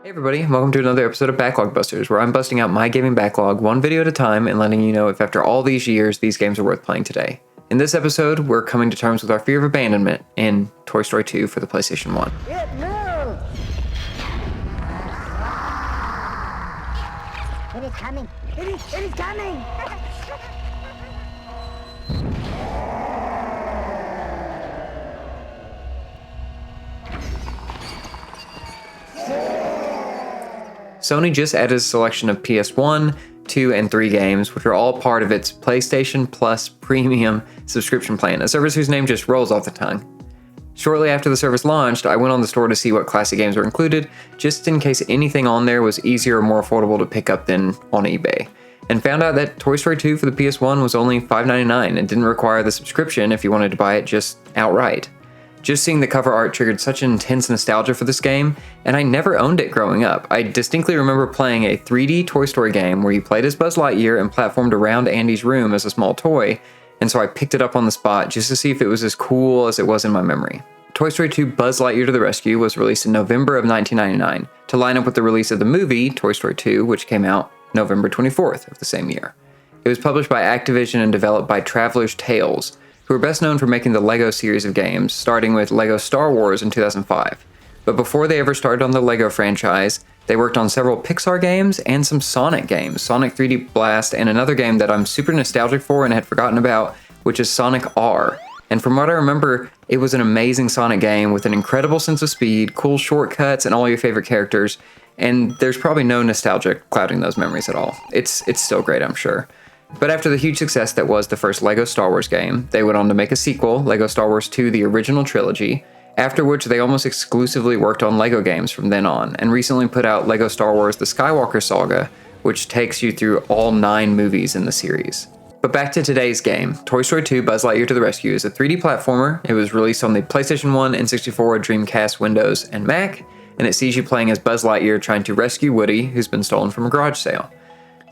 Hey everybody, welcome to another episode of BacklogBusters, where I'm busting out my gaming backlog one video at a time and letting you know if after all these years, these games are worth playing today. In this episode, we're coming to terms with our fear of abandonment in Toy Story 2 for the PlayStation 1. It moves! It is coming! It is coming! Sony just added a selection of PS1, 2, and 3 games, which are all part of its PlayStation Plus Premium subscription plan, a service whose name just rolls off the tongue. Shortly after the service launched, I went on the store to see what classic games were included, just in case anything on there was easier or more affordable to pick up than on eBay, and found out that Toy Story 2 for the PS1 was only $5.99 and didn't require the subscription if you wanted to buy it just outright. Just seeing the cover art triggered such intense nostalgia for this game, and I never owned it growing up. I distinctly remember playing a 3D Toy Story game where you played as Buzz Lightyear and platformed around Andy's room as a small toy, and so I picked it up on the spot just to see if it was as cool as it was in my memory. Toy Story 2 Buzz Lightyear to the Rescue was released in November of 1999, to line up with the release of the movie Toy Story 2, which came out November 24th of the same year. It was published by Activision and developed by Traveler's Tales, who are best known for making the LEGO series of games, starting with LEGO Star Wars in 2005. But before they ever started on the LEGO franchise, they worked on several Pixar games and some Sonic games, Sonic 3D Blast, and another game that I'm super nostalgic for and had forgotten about, which is Sonic R. And from what I remember, it was an amazing Sonic game with an incredible sense of speed, cool shortcuts, and all your favorite characters, and there's probably no nostalgia clouding those memories at all. It's still great, I'm sure. But after the huge success that was the first LEGO Star Wars game, they went on to make a sequel, LEGO Star Wars 2: The Original Trilogy, after which they almost exclusively worked on LEGO games from then on, and recently put out LEGO Star Wars: The Skywalker Saga, which takes you through all 9 movies in the series. But back to today's game, Toy Story 2 Buzz Lightyear to the Rescue is a 3D platformer. It was released on the PlayStation 1, N64, Dreamcast, Windows, and Mac, and it sees you playing as Buzz Lightyear trying to rescue Woody, who's been stolen from a garage sale.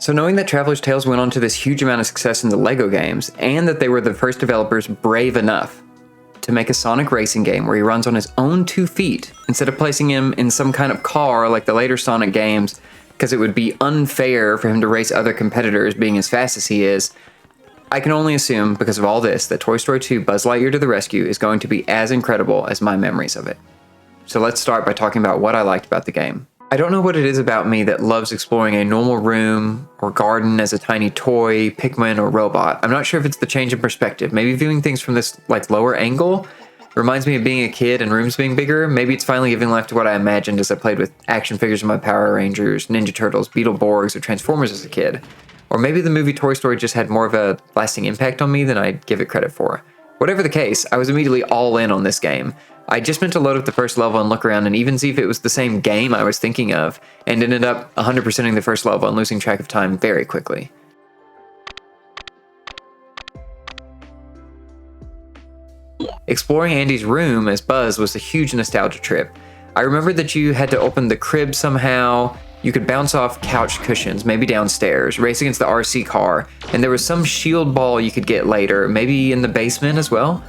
So knowing that Traveler's Tales went on to this huge amount of success in the LEGO games, and that they were the first developers brave enough to make a Sonic racing game where he runs on his own 2 feet, instead of placing him in some kind of car like the later Sonic games, because it would be unfair for him to race other competitors being as fast as he is, I can only assume, because of all this, that Toy Story 2 Buzz Lightyear to the Rescue is going to be as incredible as my memories of it. So let's start by talking about what I liked about the game. I don't know what it is about me that loves exploring a normal room or garden as a tiny toy, Pikmin, or robot. I'm not sure if it's the change in perspective. Maybe viewing things from this lower angle reminds me of being a kid and rooms being bigger. Maybe it's finally giving life to what I imagined as I played with action figures of my Power Rangers, Ninja Turtles, Beetleborgs, or Transformers as a kid. Or maybe the movie Toy Story just had more of a lasting impact on me than I'd give it credit for. Whatever the case, I was immediately all in on this game. I just meant to load up the first level and look around and even see if it was the same game I was thinking of, and ended up 100%ing the first level and losing track of time very quickly. Exploring Andy's room as Buzz was a huge nostalgia trip. I remembered that you had to open the crib somehow, you could bounce off couch cushions, maybe downstairs, race against the RC car, and there was some shield ball you could get later, maybe in the basement as well.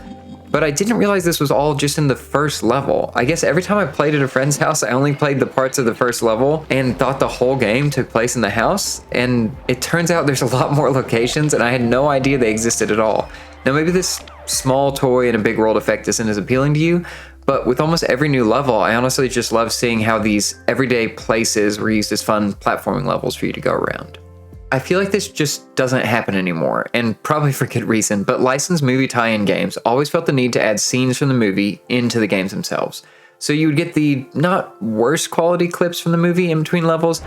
But I didn't realize this was all just in the first level. I guess every time I played at a friend's house, I only played the parts of the first level and thought the whole game took place in the house. And it turns out there's a lot more locations and I had no idea they existed at all. Now maybe this small toy in a big world effect isn't as appealing to you, but with almost every new level, I honestly just love seeing how these everyday places were used as fun platforming levels for you to go around. I feel like this just doesn't happen anymore, and probably for good reason, but licensed movie tie-in games always felt the need to add scenes from the movie into the games themselves. So you would get the not worst quality clips from the movie in between levels,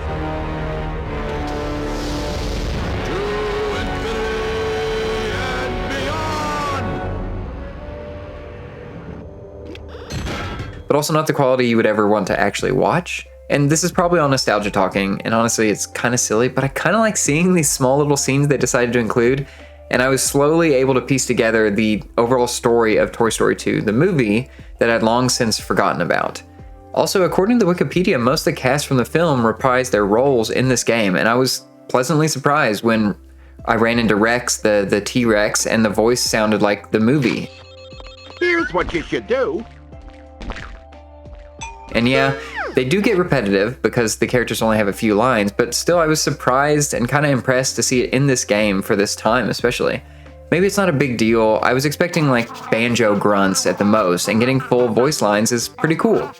but also not the quality you would ever want to actually watch. And this is probably all nostalgia talking, and honestly it's kind of silly, but I kind of like seeing these small little scenes they decided to include, and I was slowly able to piece together the overall story of Toy Story 2, the movie, that I'd long since forgotten about. Also, according to Wikipedia, most of the cast from the film reprised their roles in this game, and I was pleasantly surprised when I ran into Rex, the T-Rex, and the voice sounded like the movie. Here's what you should do. And yeah, They do get repetitive because the characters only have a few lines, but still I was surprised and kind of impressed to see it in this game for this time especially. Maybe it's not a big deal. I was expecting like banjo grunts at the most, and getting full voice lines is pretty cool.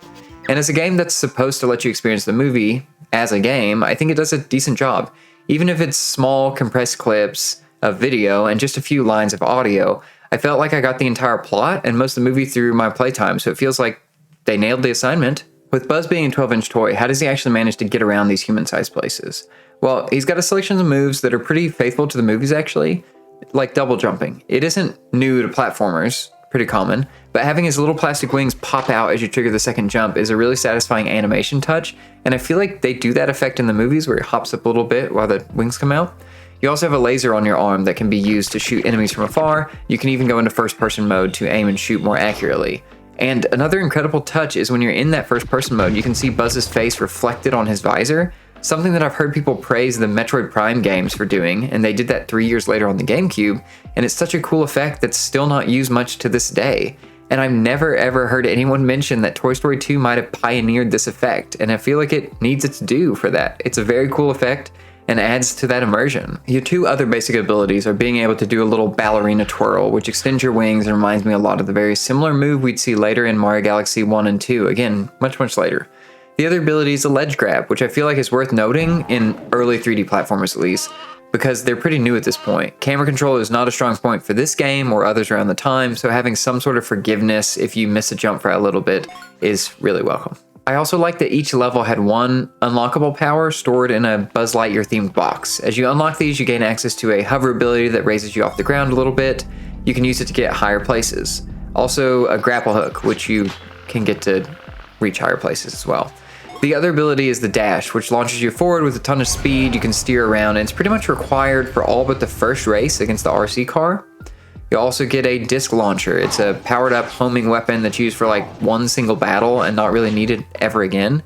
And as a game that's supposed to let you experience the movie as a game, I think it does a decent job. Even if it's small compressed clips of video and just a few lines of audio, I felt like I got the entire plot and most of the movie through my playtime, so it feels like they nailed the assignment. With Buzz being a 12-inch toy, how does he actually manage to get around these human-sized places? Well, he's got a selection of moves that are pretty faithful to the movies actually, like double jumping. It isn't new to platformers, pretty common, but having his little plastic wings pop out as you trigger the second jump is a really satisfying animation touch, and I feel like they do that effect in the movies where he hops up a little bit while the wings come out. You also have a laser on your arm that can be used to shoot enemies from afar. You can even go into first-person mode to aim and shoot more accurately. And another incredible touch is when you're in that first-person mode, you can see Buzz's face reflected on his visor, something that I've heard people praise the Metroid Prime games for doing, and they did that 3 years later on the GameCube, and it's such a cool effect that's still not used much to this day. And I've never ever heard anyone mention that Toy Story 2 might have pioneered this effect, and I feel like it needs its due for that. It's a very cool effect and adds to that immersion. Your two other basic abilities are being able to do a little ballerina twirl, which extends your wings and reminds me a lot of the very similar move we'd see later in Mario Galaxy 1 and 2, again, much later. The other ability is a ledge grab, which I feel like is worth noting in early 3D platformers at least, because they're pretty new at this point. Camera control is not a strong point for this game or others around the time, so having some sort of forgiveness if you miss a jump for a little bit is really welcome. I also like that each level had one unlockable power stored in a Buzz Lightyear themed box. As you unlock these, you gain access to a hover ability that raises you off the ground a little bit. You can use it to get higher places. Also a grapple hook, which you can get to reach higher places as well. The other ability is the dash, which launches you forward with a ton of speed. You can steer around, and it's pretty much required for all but the first race against the RC car. You also get a disc launcher. It's a powered up homing weapon that's used for like one single battle and not really needed ever again.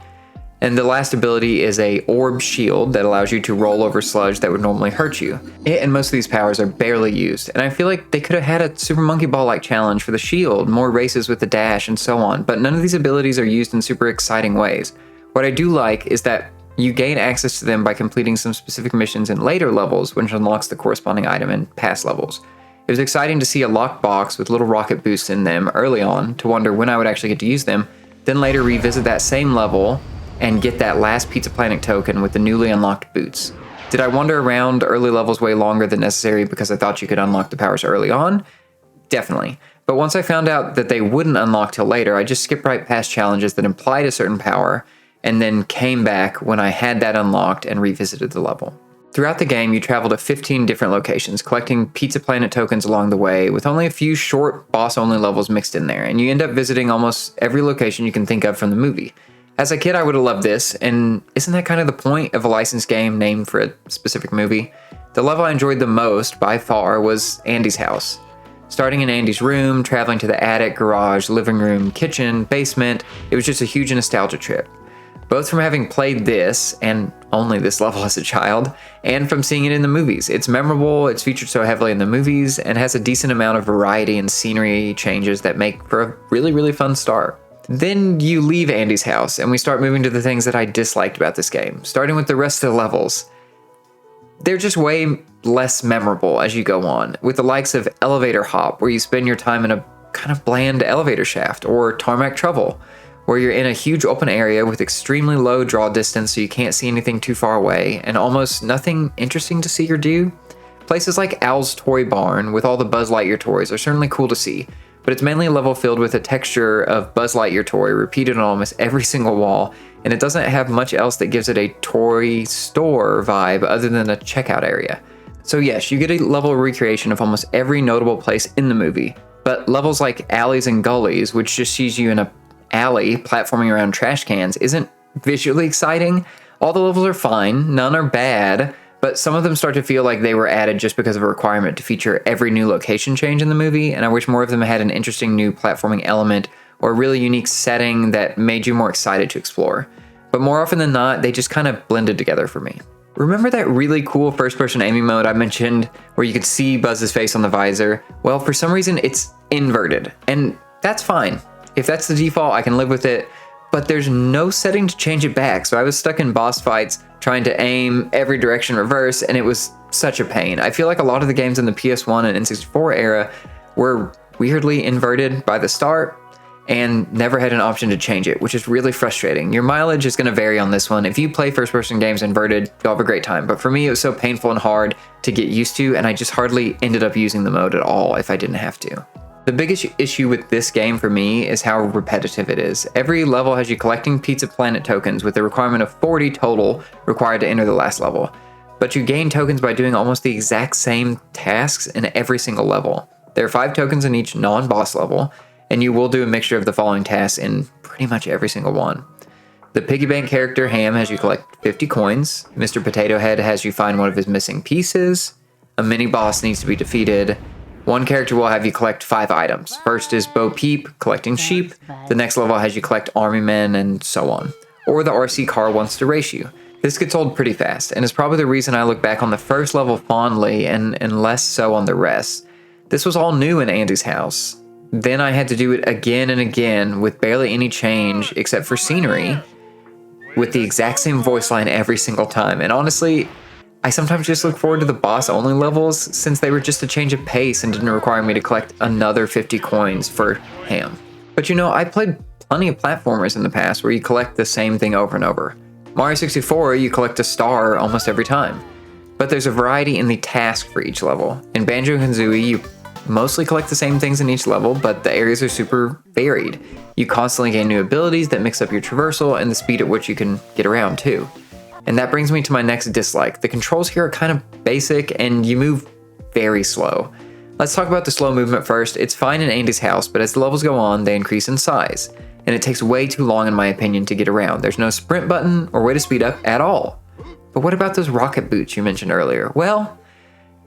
And the last ability is a orb shield that allows you to roll over sludge that would normally hurt you. It and most of these powers are barely used, and I feel like they could have had a Super Monkey Ball like challenge for the shield, more races with the dash and so on, but none of these abilities are used in super exciting ways. What I do like is that you gain access to them by completing some specific missions in later levels, which unlocks the corresponding item in past levels. It was exciting to see a locked box with little rocket boosts in them early on to wonder when I would actually get to use them, then later revisit that same level and get that last Pizza Planet token with the newly unlocked boots. Did I wander around early levels way longer than necessary because I thought you could unlock the powers early on? Definitely. But once I found out that they wouldn't unlock till later, I just skipped right past challenges that implied a certain power and then came back when I had that unlocked and revisited the level. Throughout the game, you travel to 15 different locations, collecting Pizza Planet tokens along the way, with only a few short boss-only levels mixed in there, and you end up visiting almost every location you can think of from the movie. As a kid, I would have loved this, and isn't that kind of the point of a licensed game named for a specific movie? The level I enjoyed the most, by far, was Andy's house. Starting in Andy's room, traveling to the attic, garage, living room, kitchen, basement, it was just a huge nostalgia trip. Both from having played this, and only this level as a child, and from seeing it in the movies. It's memorable, it's featured so heavily in the movies, and has a decent amount of variety and scenery changes that make for a really fun start. Then you leave Andy's house, and we start moving to the things that I disliked about this game, starting with the rest of the levels. They're just way less memorable as you go on, with the likes of Elevator Hop, where you spend your time in a kind of bland elevator shaft, or Tarmac Trouble, where you're in a huge open area with extremely low draw distance so you can't see anything too far away, and almost nothing interesting to see or do. Places like Owl's Toy Barn with all the Buzz Lightyear toys are certainly cool to see, but it's mainly a level filled with a texture of Buzz Lightyear toy repeated on almost every single wall, and it doesn't have much else that gives it a toy store vibe other than a checkout area. So yes, you get a level recreation of almost every notable place in the movie, but levels like Alleys and Gullies, which just sees you in a alley platforming around trash cans, isn't visually exciting. All the levels are fine, none are bad, but some of them start to feel like they were added just because of a requirement to feature every new location change in the movie, and I wish more of them had an interesting new platforming element or a really unique setting that made you more excited to explore. But more often than not, they just kind of blended together for me. Remember that really cool first-person aiming mode I mentioned where you could see Buzz's face on the visor? Well, for some reason it's inverted, and that's fine. If that's the default, I can live with it, but there's no setting to change it back. So I was stuck in boss fights trying to aim every direction reverse, and it was such a pain. I feel like a lot of the games in the PS1 and N64 era were weirdly inverted by the start and never had an option to change it, which is really frustrating. Your mileage is going to vary on this one. If you play first-person games inverted, you'll have a great time. But for me, it was so painful and hard to get used to, and I just hardly ended up using the mode at all if I didn't have to. The biggest issue with this game for me is how repetitive it is. Every level has you collecting Pizza Planet tokens with a requirement of 40 total required to enter the last level. But you gain tokens by doing almost the exact same tasks in every single level. There are 5 tokens in each non-boss level, and you will do a mixture of the following tasks in pretty much every single one. The Piggy Bank character, Ham, has you collect 50 coins. Mr. Potato Head has you find one of his missing pieces. A mini-boss needs to be defeated. One character will have you collect 5 items. First is Bo Peep, collecting sheep. The next level has you collect army men, and so on. Or the RC car wants to race you. This gets old pretty fast, and is probably the reason I look back on the first level fondly and less so on the rest. This was all new in Andy's house. Then I had to do it again and again with barely any change except for scenery, with the exact same voice line every single time. And honestly, I sometimes just look forward to the boss-only levels since they were just a change of pace and didn't require me to collect another 50 coins for Ham. But you know, I played plenty of platformers in the past where you collect the same thing over and over. Mario 64, you collect a star almost every time. But there's a variety in the task for each level. In Banjo-Kazooie, you mostly collect the same things in each level, but the areas are super varied. You constantly gain new abilities that mix up your traversal and the speed at which you can get around too. And that brings me to my next dislike. The controls here are kind of basic and you move very slow. Let's talk about the slow movement first. It's fine in Andy's house, but as the levels go on, they increase in size. And it takes way too long in my opinion to get around. There's no sprint button or way to speed up at all. But what about those rocket boots you mentioned earlier? Well,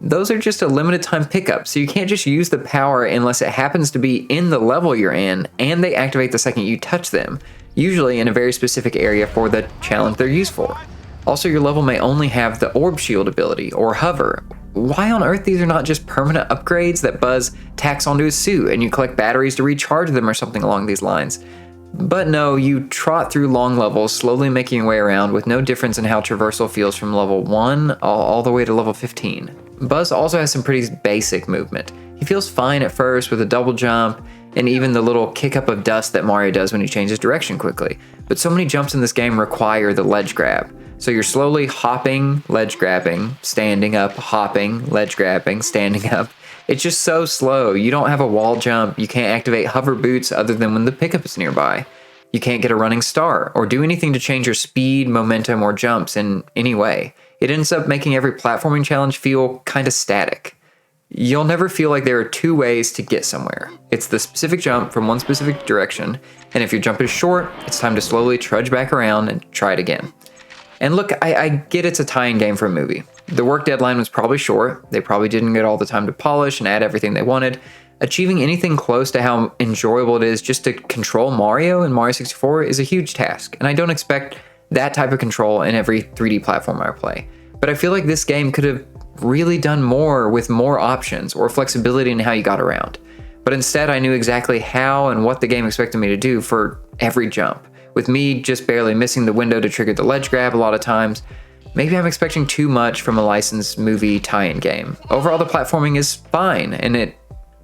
those are just a limited time pickup, so you can't just use the power unless it happens to be in the level you're in, and they activate the second you touch them, usually in a very specific area for the challenge they're used for. Also, your level may only have the orb shield ability, or hover. Why on earth these are not just permanent upgrades that Buzz tacks onto his suit and you collect batteries to recharge them or something along these lines? But no, you trot through long levels, slowly making your way around with no difference in how traversal feels from level 1 all the way to level 15. Buzz also has some pretty basic movement. He feels fine at first with a double jump and even the little kick up of dust that Mario does when he changes direction quickly. But so many jumps in this game require the ledge grab. So you're slowly hopping, ledge grabbing, standing up, hopping, ledge grabbing, standing up. It's just so slow. You don't have a wall jump. You can't activate hover boots other than when the pickup is nearby. You can't get a running star or do anything to change your speed, momentum, or jumps in any way. It ends up making every platforming challenge feel kind of static. You'll never feel like there are 2 ways to get somewhere. It's the specific jump from one specific direction, and if your jump is short, it's time to slowly trudge back around and try it again. And look, I get it's a tie-in game for a movie. The work deadline was probably short. They probably didn't get all the time to polish and add everything they wanted. Achieving anything close to how enjoyable it is just to control Mario in Mario 64 is a huge task, and I don't expect that type of control in every 3D platform I play. But I feel like this game could have really done more with more options or flexibility in how you got around. But instead, I knew exactly how and what the game expected me to do for every jump. With me just barely missing the window to trigger the ledge grab a lot of times, maybe I'm expecting too much from a licensed movie tie-in game. Overall, the platforming is fine, and it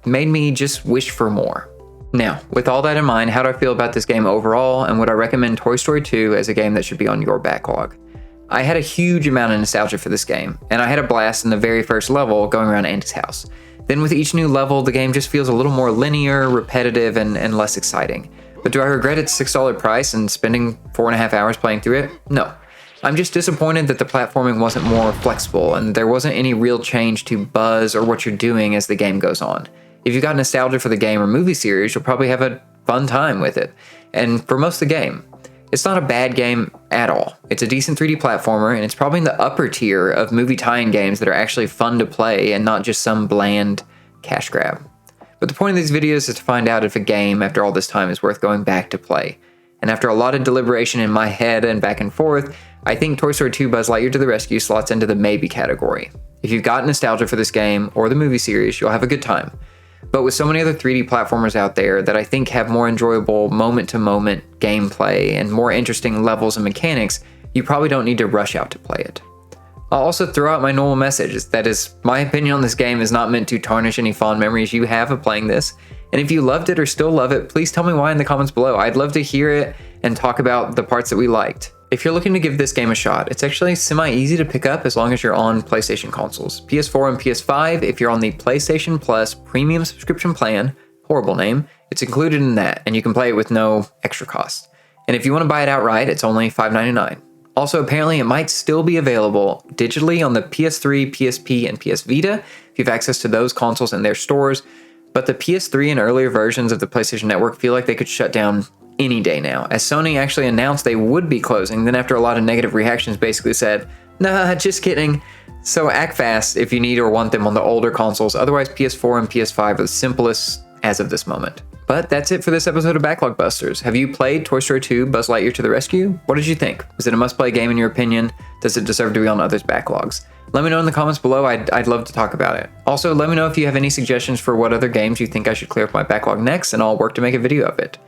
made me just wish for more. Now, with all that in mind, how do I feel about this game overall, and would I recommend Toy Story 2 as a game that should be on your backlog? I had a huge amount of nostalgia for this game, and I had a blast in the very first level going around Andy's house. Then with each new level, the game just feels a little more linear, repetitive, and less exciting. But do I regret its $6 price and spending 4.5 hours playing through it? No. I'm just disappointed that the platforming wasn't more flexible and there wasn't any real change to Buzz or what you're doing as the game goes on. If you've got nostalgia for the game or movie series, you'll probably have a fun time with it. And for most of the game, it's not a bad game at all. It's a decent 3D platformer, and it's probably in the upper tier of movie tie-in games that are actually fun to play and not just some bland cash grab. But the point of these videos is to find out if a game, after all this time, is worth going back to play. And after a lot of deliberation in my head and back and forth, I think Toy Story 2 Buzz Lightyear to the Rescue slots into the maybe category. If you've got nostalgia for this game or the movie series, you'll have a good time. But with so many other 3D platformers out there that I think have more enjoyable moment-to-moment gameplay and more interesting levels and mechanics, you probably don't need to rush out to play it. I'll also throw out my normal message, that is, my opinion on this game is not meant to tarnish any fond memories you have of playing this, and if you loved it or still love it, please tell me why in the comments below. I'd love to hear it and talk about the parts that we liked. If you're looking to give this game a shot, it's actually semi-easy to pick up as long as you're on PlayStation consoles. PS4 and PS5, if you're on the PlayStation Plus Premium subscription plan, horrible name, it's included in that, and you can play it with no extra cost. And if you want to buy it outright, it's only $5.99. Also, apparently it might still be available digitally on the PS3, PSP, and PS Vita if you have access to those consoles in their stores, but the PS3 and earlier versions of the PlayStation Network feel like they could shut down any day now, as Sony actually announced they would be closing, then after a lot of negative reactions basically said, nah, just kidding. So act fast if you need or want them on the older consoles, otherwise PS4 and PS5 are the simplest as of this moment. But that's it for this episode of Backlog Busters. Have you played Toy Story 2 Buzz Lightyear to the Rescue? What did you think? Was it a must-play game in your opinion? Does it deserve to be on others' backlogs? Let me know in the comments below, I'd love to talk about it. Also, let me know if you have any suggestions for what other games you think I should clear up my backlog next, and I'll work to make a video of it.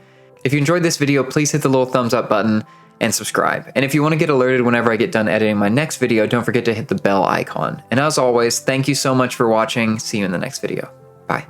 If you enjoyed this video, please hit the little thumbs up button and subscribe. And if you want to get alerted whenever I get done editing my next video, don't forget to hit the bell icon. And as always, thank you so much for watching. See you in the next video. Bye.